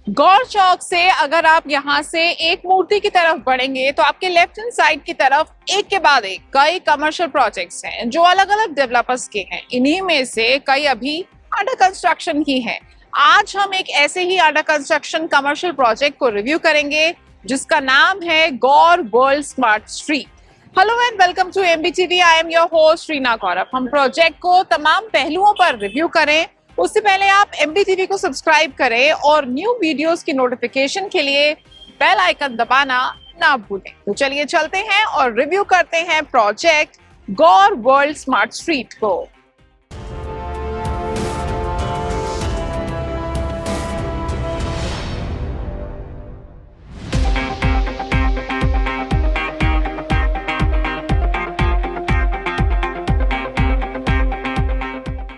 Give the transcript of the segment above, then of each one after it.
गौर चौक से अगर आप यहाँ से एक मूर्ति की तरफ बढ़ेंगे तो आपके लेफ्ट हैंड साइड की तरफ एक के बाद एक कई कमर्शियल प्रोजेक्ट्स हैं जो अलग अलग डेवलपर्स के हैं। इन्हीं में से कई अभी अंडर कंस्ट्रक्शन ही हैं। आज हम एक ऐसे ही अंडर कंस्ट्रक्शन कमर्शियल प्रोजेक्ट को रिव्यू करेंगे जिसका नाम है Gaur world smart street. Hello and welcome to MBTV. I am your host Reena Gaurav. हम प्रोजेक्ट को तमाम पहलुओं पर रिव्यू करें उससे पहले आप एमबीटीवी को सब्सक्राइब करें और न्यू वीडियोस की नोटिफिकेशन के लिए बेल आइकन दबाना ना भूलें। तो चलिए चलते हैं और रिव्यू करते हैं project Gaur world smart street को।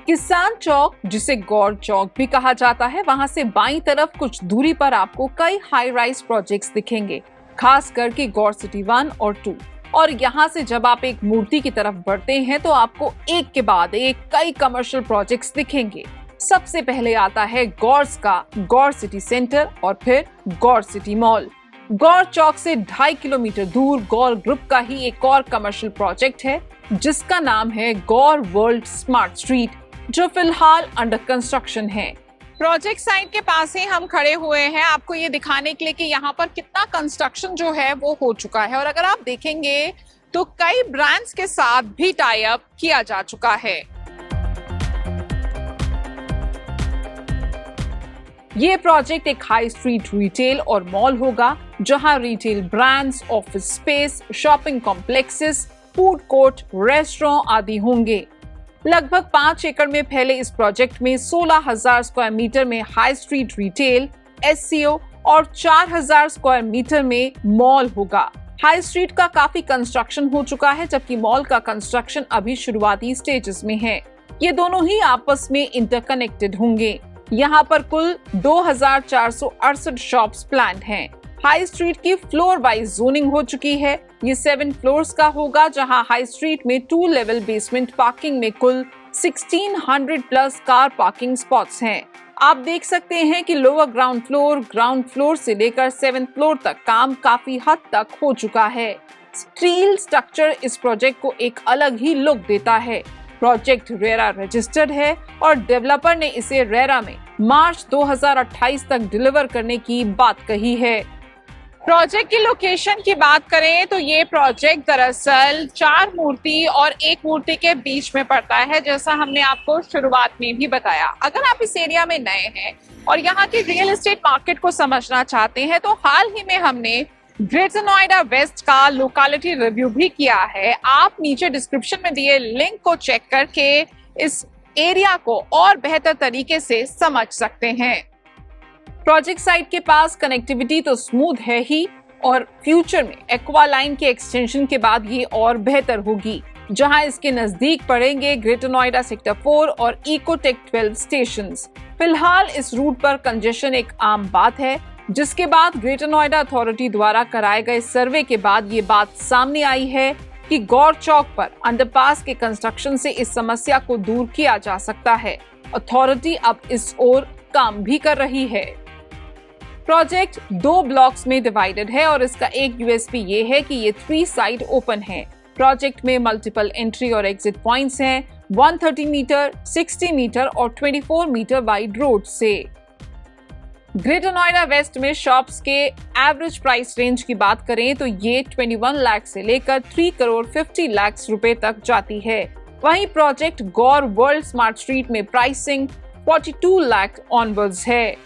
किसान चौक, जिसे गौर चौक भी कहा जाता है, वहां से बाईं तरफ कुछ दूरी पर आपको कई हाई राइज प्रोजेक्ट्स दिखेंगे, खास करके गौर सिटी 1 और 2। और यहाँ से जब आप एक मूर्ति की तरफ बढ़ते हैं तो आपको एक के बाद एक कई कमर्शियल प्रोजेक्ट्स दिखेंगे। सबसे पहले आता है गौर्स का गौर सिटी सेंटर और फिर गौर सिटी मॉल। गौर चौक से 2.5 किलोमीटर दूर गौर ग्रुप का ही एक और कमर्शियल प्रोजेक्ट है जिसका नाम है गौर वर्ल्ड स्मार्ट स्ट्रीट, जो फिलहाल अंडर कंस्ट्रक्शन है। प्रोजेक्ट साइट के पास ही हम खड़े हुए हैं आपको ये दिखाने के लिए कि यहाँ पर कितना कंस्ट्रक्शन जो है वो हो चुका है। और अगर आप देखेंगे तो कई ब्रांड्स के साथ भी टाई अप किया जा चुका है। ये प्रोजेक्ट एक हाई स्ट्रीट रिटेल और मॉल होगा जहां retail brands, office space, shopping complexes, food court, restaurant आदि होंगे। लगभग 5 एकड़ में फैले इस प्रोजेक्ट में 16,000 स्क्वायर मीटर में हाई स्ट्रीट रिटेल, एससीओ और 4,000 स्क्वायर मीटर में मॉल होगा। हाई स्ट्रीट का काफी कंस्ट्रक्शन हो चुका है जबकि मॉल का कंस्ट्रक्शन अभी शुरुआती स्टेजेस में है। ये दोनों ही आपस में इंटरकनेक्टेड होंगे। यहाँ पर कुल 2,468 शॉप्स प्लान्ड हैं। हाई स्ट्रीट की फ्लोर वाइज जोनिंग हो चुकी है। ये 7 फ्लोर्स का होगा जहां हाई स्ट्रीट में 2 लेवल बेसमेंट पार्किंग में कुल 1600 प्लस कार पार्किंग स्पॉट्स हैं। आप देख सकते हैं कि लोअर ग्राउंड फ्लोर से लेकर 7th फ्लोर तक काम काफी हद तक हो चुका है। स्टील स्ट्रक्चर इस प्रोजेक्ट को एक अलग ही लुक देता है। प्रोजेक्ट रेरा रजिस्टर्ड है और डेवलपर ने इसे रेरा में मार्च 2028 तक डिलीवर करने की बात कही है। प्रोजेक्ट की लोकेशन की बात करें तो ये प्रोजेक्ट दरअसल 4 मूर्ति और 1 मूर्ति के बीच में पड़ता है, जैसा हमने आपको शुरुआत में भी बताया। अगर आप इस एरिया में नए हैं और यहाँ की रियल एस्टेट मार्केट को समझना चाहते हैं तो हाल ही में हमने ग्रेटर नोएडा वेस्ट का लोकेलिटी रिव्यू भी किया है। आप नीचे डिस्क्रिप्शन में दिए लिंक को चेक करके इस एरिया को और बेहतर तरीके से समझ सकते हैं। प्रोजेक्ट साइट के पास कनेक्टिविटी तो स्मूथ है ही और फ्यूचर में एक्वा लाइन के एक्सटेंशन के बाद ये और बेहतर होगी, जहां इसके नजदीक पड़ेंगे ग्रेटर नोएडा सेक्टर 4 और इकोटेक 12 स्टेशंस। फिलहाल इस रूट पर कंजेशन एक आम बात है, जिसके बाद ग्रेटर नोएडा अथॉरिटी द्वारा कराए गए सर्वे के बाद ये बात सामने आई है कि गौर चौक पर अंडरपास के कंस्ट्रक्शन से इस समस्या को दूर किया जा सकता है। अथॉरिटी अब इस ओर काम भी कर रही है। प्रोजेक्ट 2 ब्लॉक्स में डिवाइडेड है और इसका एक यूएसपी ये है कि ये 3 साइड ओपन है। प्रोजेक्ट में मल्टीपल एंट्री और एग्जिट पॉइंट्स हैं 130 मीटर, 60 मीटर और 24 मीटर वाइड रोड से। ग्रेटर नोएडा वेस्ट में शॉप्स के एवरेज प्राइस रेंज की बात करें तो ये 21 लाख से लेकर 3 करोड़ 50 लाख रुपए तक जाती है। वहीं project Gaur world smart street में प्राइसिंग 42 लाख ऑनवर्ड्स है।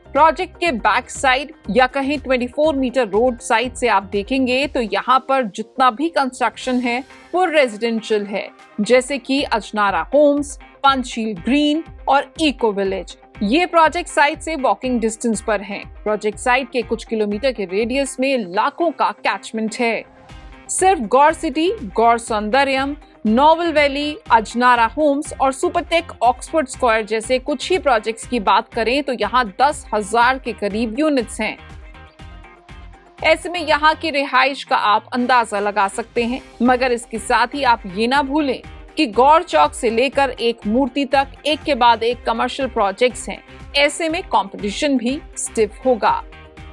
प्रोजेक्ट के बैक साइड या कहीं 24 मीटर रोड साइड से आप देखेंगे तो यहाँ पर जितना भी कंस्ट्रक्शन है वो रेजिडेंशियल है, जैसे कि अजनारा होम्स, पंचशील ग्रीन और इको विलेज। ये प्रोजेक्ट साइट से वॉकिंग डिस्टेंस पर हैं। प्रोजेक्ट साइट के कुछ किलोमीटर के रेडियस में लाखों का कैचमेंट है। सिर्फ गौर सिटी, गौर Saundaryam, novel valley, Ajnara Holmes और सुपरटेक ऑक्सफोर्ड स्क्वायर जैसे कुछ ही प्रोजेक्ट्स की बात करें तो यहाँ 10,000 के करीब यूनिट्स हैं। ऐसे में यहाँ की रिहाइश का आप अंदाजा लगा सकते हैं, मगर इसके साथ ही आप ये ना भूलें कि गौर चौक से लेकर एक मूर्ति तक एक के बाद एक कमर्शियल प्रोजेक्ट्स हैं। ऐसे में कंपटीशन भी स्टिफ होगा।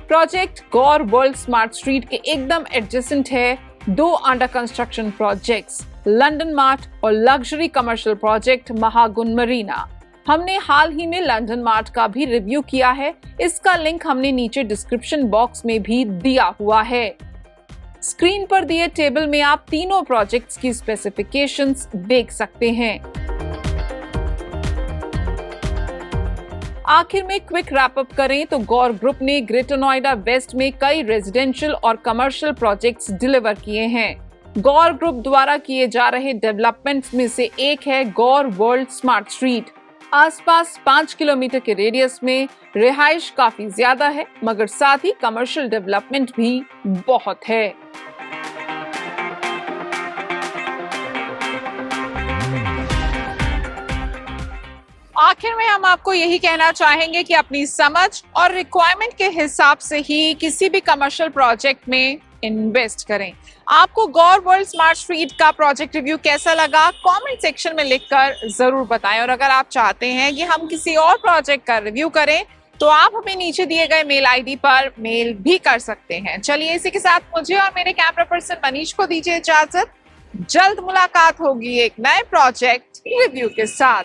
Project Gaur world smart street के एकदम एडजेसेंट है 2 under construction projects, London mart और luxury commercial project Mahagun marina. हमने हाल ही में लंदन मार्ट का भी रिव्यू किया है, इसका लिंक हमने नीचे डिस्क्रिप्शन बॉक्स में भी दिया हुआ है। स्क्रीन पर दिए टेबल में आप तीनों प्रोजेक्ट्स की स्पेसिफिकेशंस देख सकते हैं। आखिर में क्विक रैप अप करें तो गौर ग्रुप ने ग्रेटर नोएडा वेस्ट में कई रेजिडेंशियल और कमर्शियल प्रोजेक्ट्स डिलीवर किए हैं। गौर ग्रुप द्वारा किए जा रहे डेवलपमेंट्स में से एक है गौर वर्ल्ड स्मार्ट स्ट्रीट। आसपास 5 किलोमीटर के रेडियस में रिहाइश काफी ज्यादा है, मगर साथ ही कमर्शियल डेवलपमेंट भी बहुत है। आखिर में हम आपको यही कहना चाहेंगे कि अपनी समझ और रिक्वायरमेंट के हिसाब से ही किसी भी कमर्शियल प्रोजेक्ट में इन्वेस्ट करें। आपको गौर वर्ल्ड स्मार्ट स्ट्रीट का प्रोजेक्ट रिव्यू कैसा लगा कमेंट सेक्शन में लिखकर जरूर बताएं, और अगर आप चाहते हैं कि हम किसी और प्रोजेक्ट का रिव्यू करें तो आप हमें नीचे दिए गए मेल आईडी पर मेल भी कर सकते हैं। चलिए इसी के साथ मुझे और मेरे कैमरा पर्सन मनीष को दीजिए इजाजत। जल्द मुलाकात होगी एक नए प्रोजेक्ट रिव्यू के साथ।